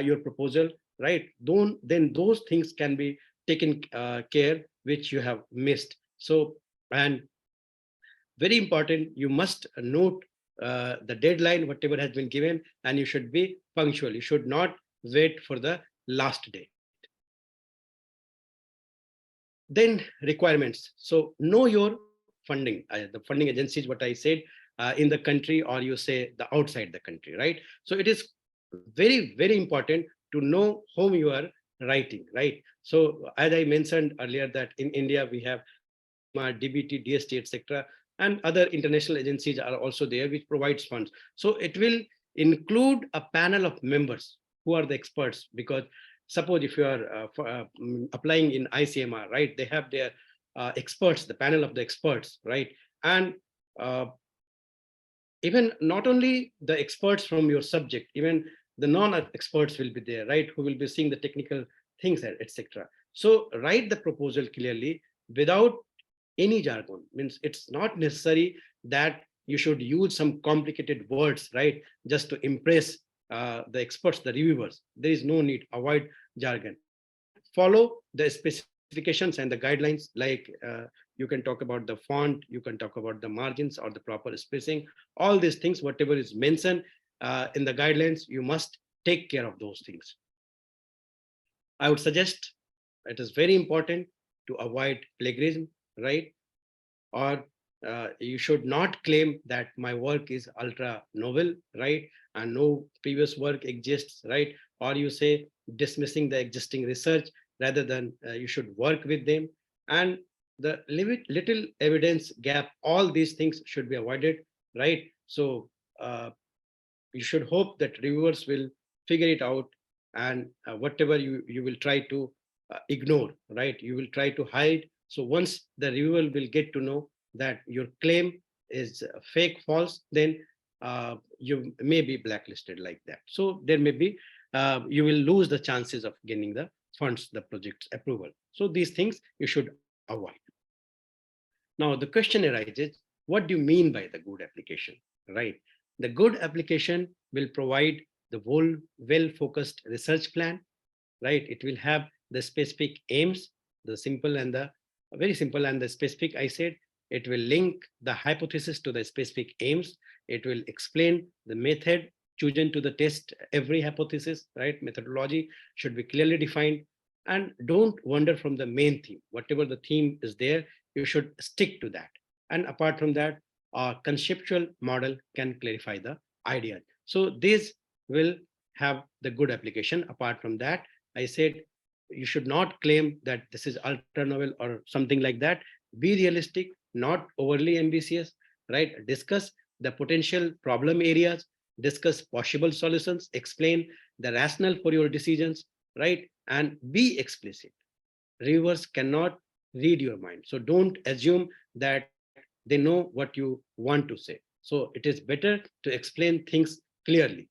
your proposal, right, then those things can be taken care which you have missed. So, and very important, you must note the deadline, whatever has been given, and you should be punctual. You should not wait for the last date. Then requirements. So know your funding, the funding agencies, what I said, in the country, or you say the outside the country, right? So it is very, very important to know whom you are writing, right? So as I mentioned earlier, that in India we have DBT, DST, etc., and other international agencies are also there which provides funds. So it will include a panel of members who are the experts, because suppose if you are applying in ICMR, right, they have their experts, the panel of the experts, right, and even not only the experts from your subject, even the non-experts will be there, right, who will be seeing the technical things, etc. So write the proposal clearly without any jargon. Means it's not necessary that you should use some complicated words, right, just to impress the experts, the reviewers. There is no need. Avoid jargon and follow the specifications and the guidelines. Like you can talk about the font, you can talk about the margins or the proper spacing. All these things, whatever is mentioned in the guidelines, you must take care of those things. I would suggest it is very important to avoid plagiarism, right? Or you should not claim that my work is ultra novel, right, and no previous work exists, right? Or you say dismissing the existing research rather than you should work with them. And the little evidence gap, all these things should be avoided, right? So you should hope that reviewers will figure it out, and whatever you will try to ignore, right, you will try to hide. So once the reviewer will get to know that your claim is fake, false, then you may be blacklisted like that. So there may be, you will lose the chances of getting the funds, the project's approval. So these things you should avoid. Now the question arises, what do you mean by the good application, right? The good application will provide the whole well-focused research plan, right? It will have the specific aims, the simple and the very simple and the specific, I said. It will link the hypothesis to the specific aims. It will explain the method chosen to the test every hypothesis, right? Methodology should be clearly defined, and don't wander from the main theme. Whatever the theme is there, you should stick to that. And apart from that, a conceptual model can clarify the idea. So this will have the good application. Apart from that, I said you should not claim that this is ultra novel or something like that. Be realistic, not overly ambitious, right? Discuss the potential problem areas, discuss possible solutions, explain the rationale for your decisions, right? And be explicit. Reviewers cannot read your mind. So don't assume that they know what you want to say. So it is better to explain things clearly.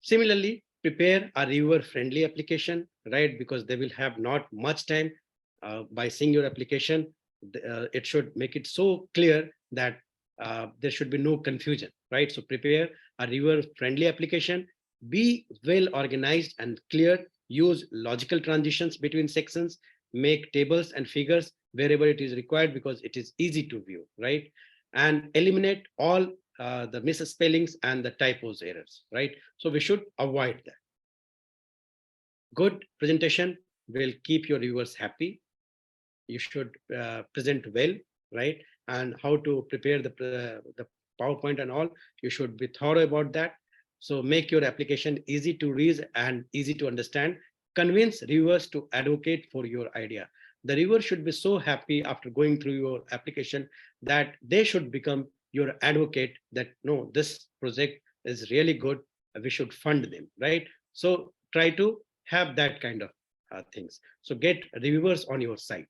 Similarly, prepare a reviewer-friendly application, right? Because they will have not much time by seeing your application. It should make it so clear that there should be no confusion, right? So prepare a reviewer-friendly application, be well organized and clear, use logical transitions between sections, make tables and figures wherever it is required because it is easy to view, right? And eliminate all the misspellings and the typos errors, right? So we should avoid that. Good presentation will keep your viewers happy. You should present well, right? And how to prepare the PowerPoint and all, you should be thorough about that. So make your application easy to read and easy to understand. Convince reviewers to advocate for your idea. The reviewer should be so happy after going through your application that they should become your advocate that no, this project is really good, we should fund them, right? So try to have that kind of things. So get reviewers on your site.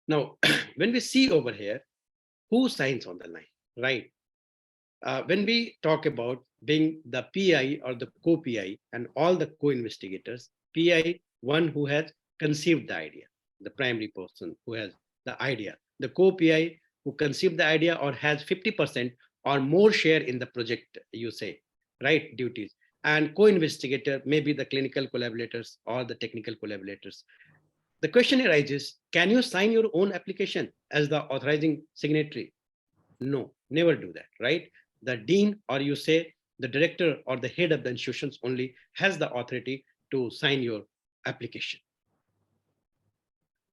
Now, when we see over here, who signs on the line, right? When we talk about being the PI or the co-PI and all the co-investigators, PI, one who has conceived the idea, the primary person who has the idea, the co-PI who conceived the idea or has 50% or more share in the project, you say, right, duties. And co-investigator, maybe the clinical collaborators or the technical collaborators. The question arises, can you sign your own application as the authorizing signatory? No, never do that, right? The dean, or you say the director or the head of the institutions only has the authority to sign your application.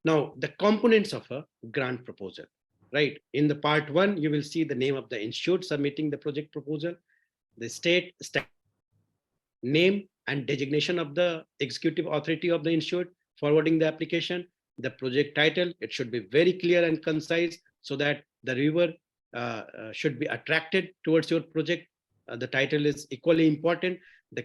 Now, the components of a grant proposal, right? In the part 1, you will see the name of the institute submitting the project proposal, the state, name and designation of the executive authority of the institute forwarding the application, the project title, it should be very clear and concise so that the reviewer should be attracted towards your project. The title is equally important. The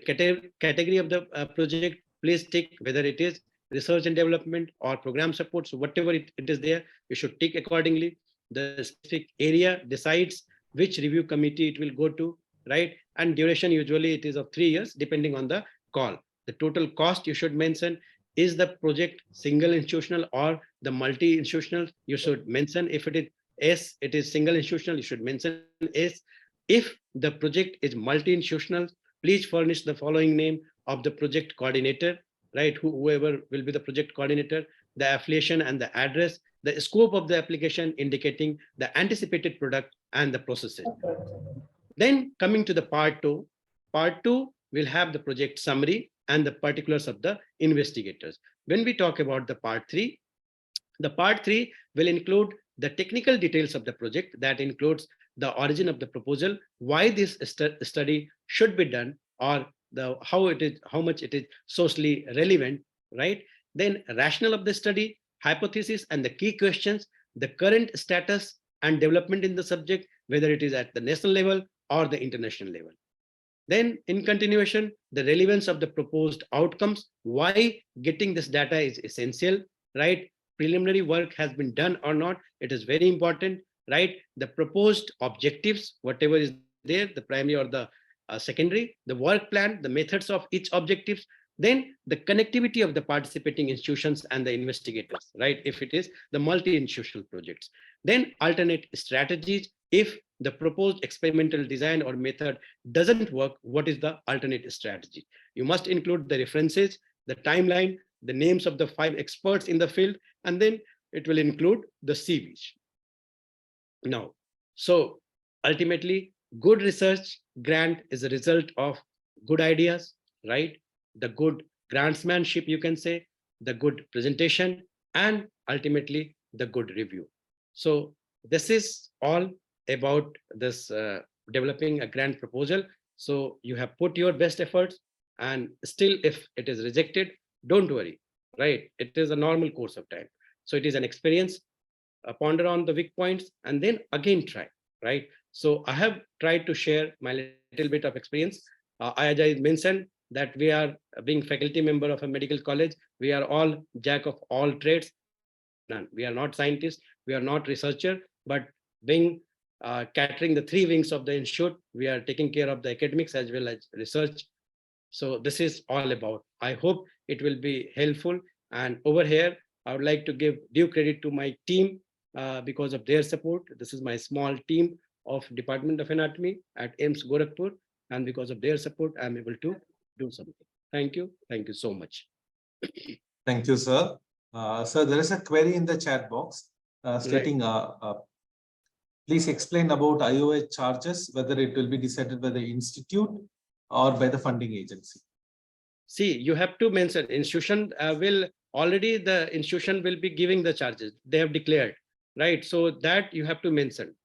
category of the project, please tick whether it is research and development or program support. So whatever it is there, you should tick accordingly. The specific area decides which review committee it will go to, right? And duration, usually it is of 3 years, depending on the call. The total cost you should mention. Is the project single institutional or the multi-institutional? You should mention. If it is S, it is single institutional, you should mention S. If the project is multi-institutional, please furnish the following name of the project coordinator, right? Whoever will be the project coordinator, the affiliation and the address, the scope of the application indicating the anticipated product and the processes. Then coming to the part 2, part 2 will have the project summary and the particulars of the investigators. When we talk about the part 3 will include the technical details of the project. That includes the origin of the proposal, why this study should be done, or how much it is socially relevant, right? Then rationale of the study, hypothesis and the key questions, the current status and development in the subject, whether it is at the national level or the international level. Then in continuation, the relevance of the proposed outcomes, why getting this data is essential, right? Preliminary work has been done or not, it is very important, right? The proposed objectives, whatever is there, the primary or the secondary, the work plan, the methods of each objectives, then the connectivity of the participating institutions and the investigators, right? If it is the multi-institutional projects, then alternate strategies. If the proposed experimental design or method doesn't work, what is the alternate strategy? You must include the references, the timeline, the names of the 5 experts in the field, and then it will include the CVs. Now, so ultimately, good research grant is a result of good ideas, right? The good grantsmanship, you can say, the good presentation, and ultimately the good review. So this is all about this developing a grant proposal. So you have put your best efforts, and still if it is rejected, don't worry, right? It is a normal course of time. So it is an experience, ponder on the weak points, and then again try, right? So I have tried to share my little bit of experience. As I mentioned that we are being faculty member of a medical college, we are all jack of all trades. None. We are not scientists, we are not researcher, but being catering the 3 wings of the institute, we are taking care of the academics as well as research. So this is all about. I hope it will be helpful. And over here, I would like to give due credit to my team, because of their support. This is my small team of Department of Anatomy at AIIMS Gorakhpur, and because of their support, I'm able to do something. Thank you. Thank you so much. Thank you, sir. Sir, there is a query in the chat box stating, please explain about IOH charges, whether it will be decided by the institute or by the funding agency. See, you have to mention institution the institution will be giving the charges. They have declared, right? So that you have to mention.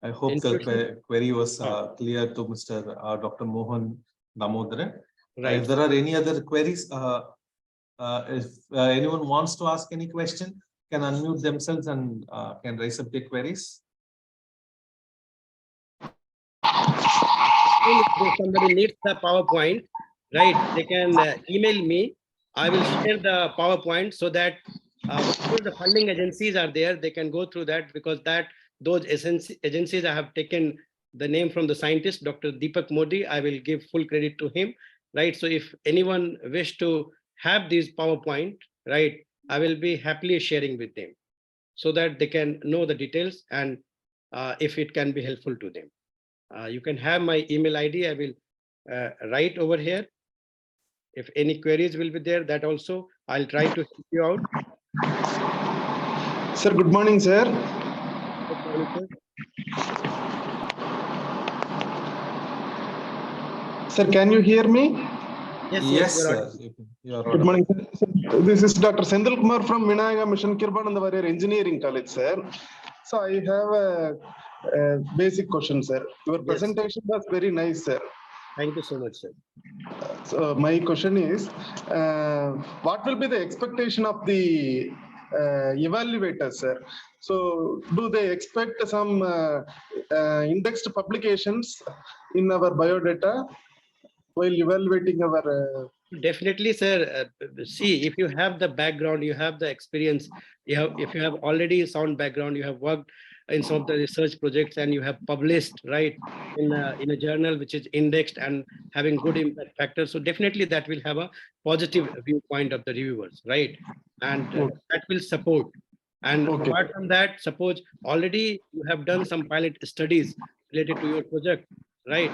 I hope the query was clear to Mr. Dr. Mohan Damodare. Right. If there are any other queries, if anyone wants to ask any question, can unmute themselves and can raise up their queries. If somebody needs the PowerPoint, right, they can email me. I will share the PowerPoint so that the funding agencies are there, they can go through that, because those agencies I have taken the name from the scientist, Dr. Deepak Modi. I will give full credit to him, right? So if anyone wish to have these PowerPoint, right, I will be happily sharing with them so that they can know the details and if it can be helpful to them. You can have my email ID. I will write over here. If any queries will be there, that also I'll try to help you out. Sir, good morning, sir. Good morning, sir. Sir, can you hear me? Yes, sir. Good morning, sir. This is Dr. Sendil Kumar from Vinayaga Mission Kirbanandavarar Engineering College, sir. So I have a basic question, sir. Your presentation was very nice, sir. Thank you so much, sir. So my question is, what will be the expectation of the evaluators, sir? So do they expect some indexed publications in our biodata while evaluating our Definitely, sir. See, if you have the background, you have the experience, if you have already sound background, you have worked in some of the research projects and you have published, right, in a journal which is indexed and having good impact factor. So definitely that will have a positive viewpoint of the reviewers, right? And that will support. And apart from that, suppose already you have done some pilot studies related to your project, right?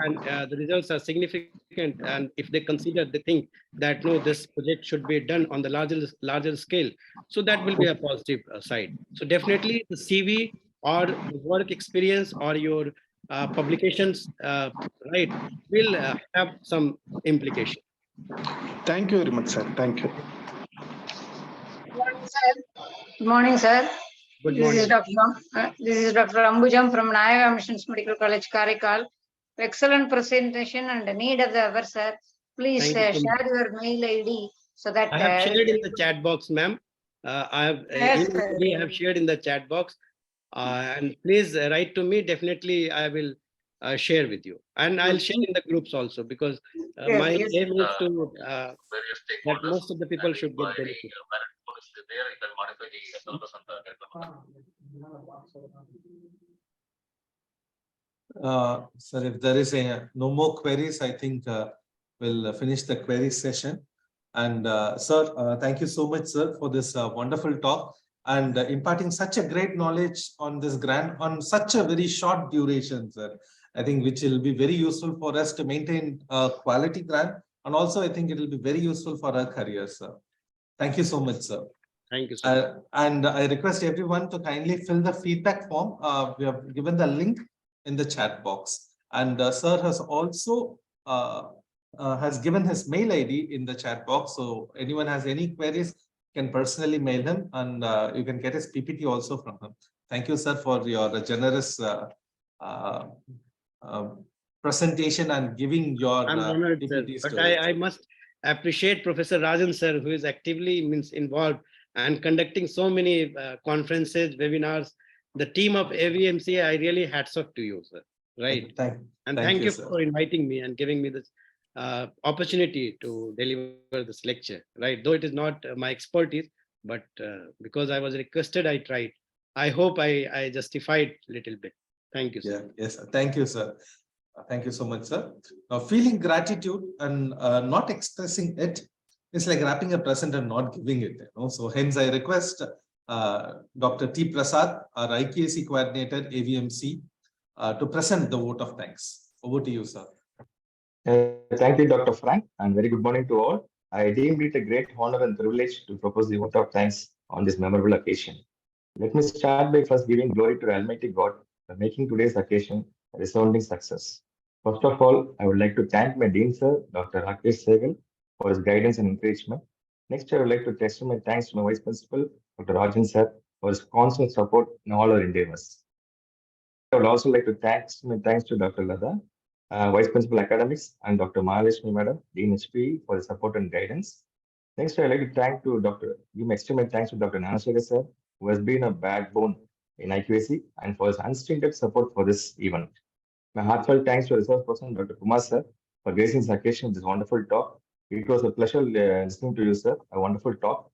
And the results are significant. And if they consider, they think that no, this project should be done on the larger scale. So that will be a positive side. So definitely the CV or the work experience or your publications, right, will have some implication. Thank you very much, sir. Thank you. Good morning, sir. Good morning. This is Dr. Ambujam from Vinayaga Missions Medical College, Karaikal. Excellent presentation and need of the hour, sir. Please share your mail ID so that I have shared in the chat box, ma'am. I have shared in the chat box. And please write to me. Definitely, I will share with you. And I'll share in the groups also, because my aim is to that most of the people should get benefit. Sir, if there is no more queries, I think we'll finish the query session. And sir, thank you so much, sir, for this wonderful talk and imparting such a great knowledge on this grant on such a very short duration, sir. I think which will be very useful for us to maintain a quality grant. And also, I think it will be very useful for our career, sir. Thank you so much, sir. Thank you, sir. And I request everyone to kindly fill the feedback form. We have given the link in the chat box. And sir has also has given his mail ID in the chat box. So anyone has any queries can personally mail him, and you can get his PPT also from him. Thank you, sir, for your generous presentation and giving your I'm honored, PPTs. But I must appreciate Professor Rajan, sir, who is actively involved and conducting so many conferences, webinars. The team of AVMC, I really hats off to you, sir. Right. Thank you for inviting me and giving me this opportunity to deliver this lecture. Right. Though it is not my expertise, but because I was requested, I tried. I hope I justified a little bit. Thank you, sir. Yeah, yes, thank you, sir. Thank you so much, sir. Now, feeling gratitude and not expressing it it's like wrapping a present and not giving it. So hence I request Dr. T. Prasad, our IQAC coordinator, AVMC, to present the vote of thanks. Over to you, sir. Thank you, Dr. Frank, and very good morning to all. I deemed it a great honor and privilege to propose the vote of thanks on this memorable occasion. Let me start by first giving glory to Almighty God for making today's occasion a resounding success. First of all, I would like to thank my Dean Sir, Dr. Rakesh Sehgal, for his guidance and encouragement. Next, I would like to extend my thanks to my Vice Principal, Dr. Rajan Sir, for his constant support in all our endeavors. I would also like to thanks to Dr. Lada, Vice Principal Academics, and Dr. Mahaleshmi Madam, Dean HP, for the support and guidance. Next, I'd like to give extended thanks to Dr. Nanaswara Sir, who has been a backbone in IQAC and for his unstinted support for this event. My heartfelt thanks to resource person, Dr. Kumar Sir, for gracing this occasion with this wonderful talk. It was a pleasure listening to you, sir. A wonderful talk.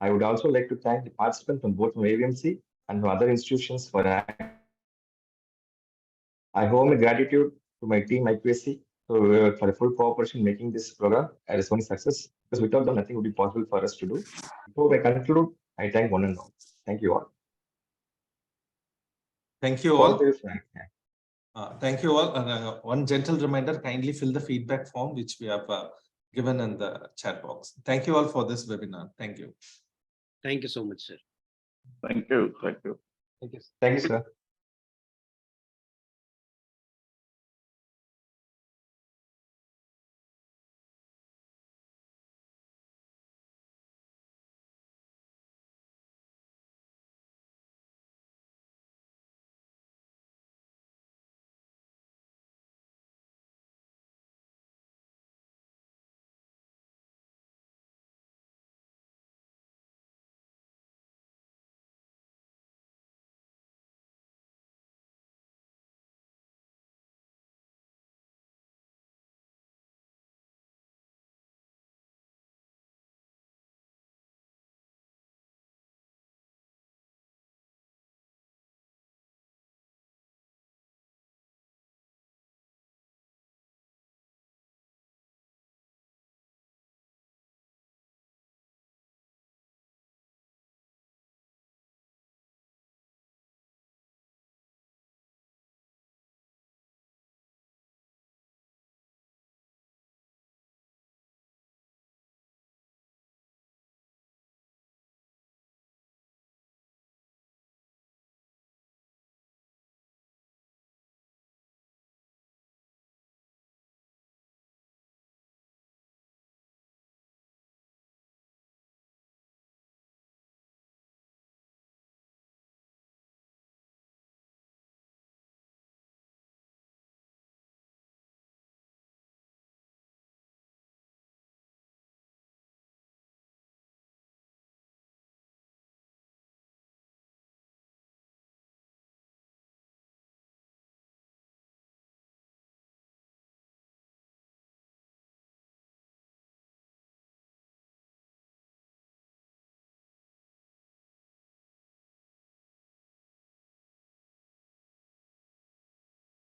I would also like to thank the participants from both from AVMC and from other institutions for that. I owe my gratitude to my team IQAC for the full cooperation making this program a resounding success, because without them nothing would be possible for us to do. Before I conclude, I thank one and all. Thank you all. Thank you all. Thank Thank you. you all. And one gentle reminder, kindly fill the feedback form which we have given in the chat box. Thank you all for this webinar. Thank you. Thank you so much, sir. Thank you. Thank you. Thank you, sir.